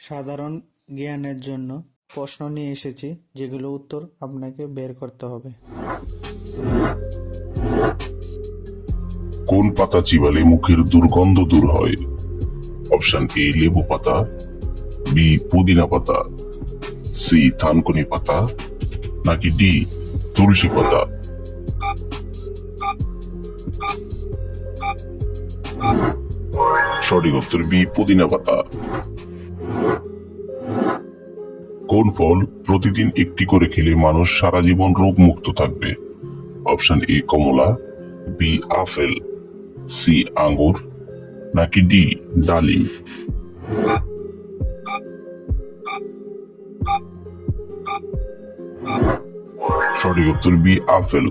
সাধারণ জ্ঞানের জন্য প্রশ্ন নিয়ে এসেছি, যেগুলো উত্তর আপনাকে বের করতে হবে। কোন পাতা চিবালে মুখের দুর্গন্ধ দূর হয়? অপশন এ লেবু পাতা, বি পুদিনা পাতা, সি থানকুনি পাতা, নাকি ডি তুলসী পাতা? সঠিক উত্তর বি পুদিনা পাতা। কোন ফল প্রতিদিন একটি করে খেলে মানুষ সারা জীবন রোগ মুক্ত থাকবে? অপশন এ কমলা, বি আপেল, সি আঙ্গুর, নাকি ডি ডালিম? সঠিক উত্তর বি আপেল।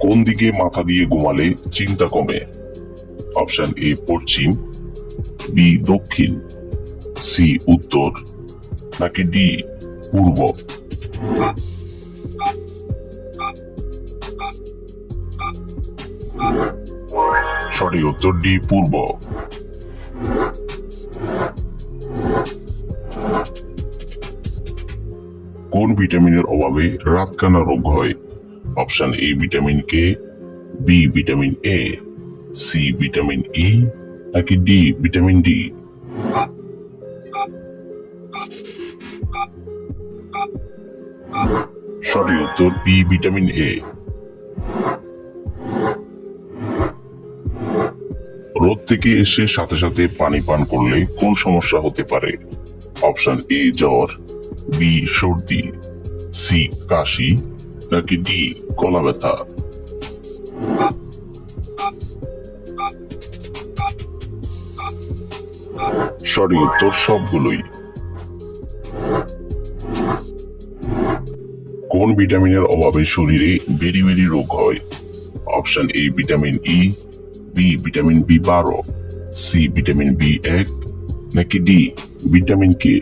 কোন দিকে মাথা দিয়ে ঘুমালে চিন্তা কমে? অপশন এ পশ্চিম, বি দক্ষিণ, সি উত্তর, নাকি ডি পূর্ব? সঠিক উত্তর ডি পূর্ব। কোন ভিটামিনের অভাবে রাতকানা রোগ হয়? Option A vitamin K, B vitamin A, C vitamin E, নাকি ডি ভিটামিন ডি? সঠিক উত্তর বি ভিটামিন এ। রোদ থেকে এসে সাথে সাথে পানি পান করলে কোন সমস্যা হতে পারে? অপশন এ জ্বর, বি সর্দি, সি কাশি, নাকি ডি গলা ব্যথা? সঠিক উত্তর সবগুলোই। কোন ভিটামিনের অভাবে শরীরে বেরি বেরি রোগ হয়? Option A vitamin E, B vitamin বি12, সি ভিটামিন বি1, নাকি ডি ভিটামিন কে?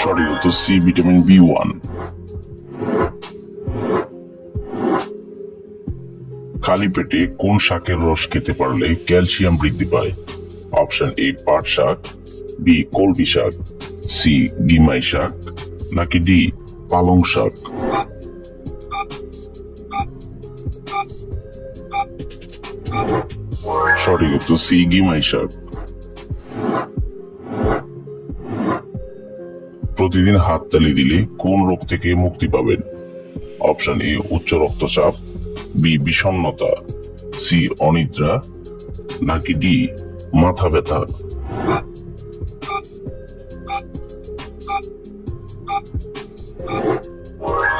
সঠিক উত্তর সি ভিটামিন বি1। খালি পেটে কোন শাকের রস খেতে পারলে ক্যালসিয়াম বৃদ্ধি পায়? অপশন এ পাট শাক, বি কলমি শাক, সি ডিমাই শাক, নাকি ডি পালং শাক? সঠিক উত্তর সি গিমাই শাক। প্রতিদিন হাততালি দিলে কোন রোগ থেকে মুক্তি পাবেন? অপশন এ উচ্চ রক্তচাপ, বি বিষণ্ণতা, সি অনিদ্রা, নাকি ডি মাথা ব্যথা?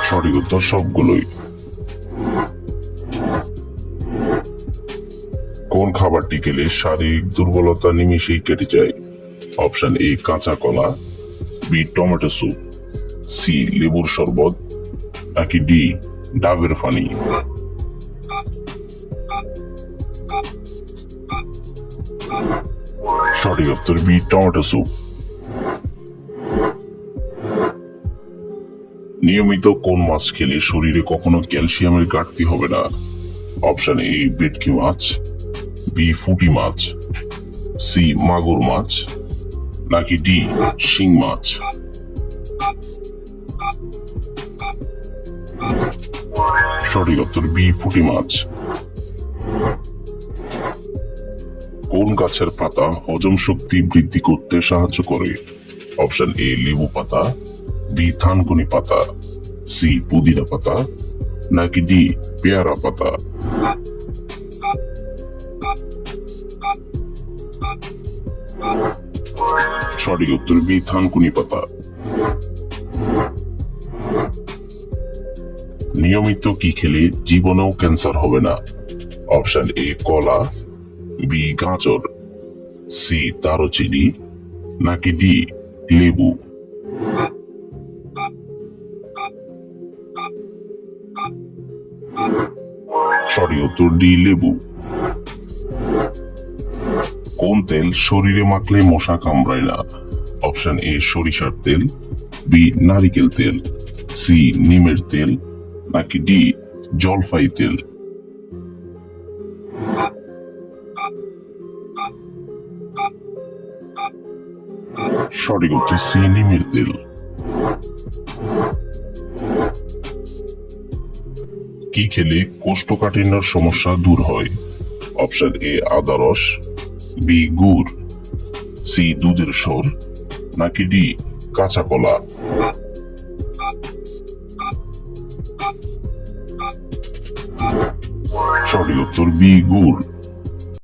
সঠিক উত্তর সবগুলোই। কোন খাবারটি খেলে শারীরিক দুর্বলতা নিমিশেই কেটে যায়? অপশন এ কাঁচা কলা, বি টমেটো স্যুপ, সি লেবুর শরবত, নাকি ডি ডাবের পানি? সঠিক উত্তর বি টমেটো স্যুপ। নিয়মিত কোন মাছ খেলে শরীরে কখনো ক্যালসিয়ামের ঘাটতি হবে না? অপশন এ ভেটকি মাছ, বি পুঁটি মাছ, সি মাগুর মাছ, নাকি ডি শিং মাছ? সঠিক উত্তর বি পুঁটি মাছ। কোন গাছের পাতা হজম শক্তি বৃদ্ধি করতে সাহায্য করে? অপশন এ লেবু পাতা, বি থানকুনি পাতা, সি পুদিনা পাতা, নাকি ডি পেয়ারা পাতা? সঠিক উত্তর বি থানকুনি পাতা। নিয়মিত কি খেলে জীবনেও ক্যান্সার হবে না? অপশন এ কলা, বি গাজর, সি দারুচিনি, নাকি ডি লেবু? সঠিক উত্তর ডি লেবু। কোন তেল শরীরে মাখলে মশা কামড়ায় না? অপশন এ সরিষার তেল, বি নারিকেল তেল, সি নিমের তেল, নাকি ডি জলপাই তেল? সঠিক উত্তর সি নিমের তেল। কি খেলে কোষ্ঠকাঠিন্যের সমস্যা দূর হয়? অপশন এ আদা রস, বি গুড়, সি দুধের স্বর, নাকি ডি কাঁচা কলা? সঠিক উত্তর বি গুড়।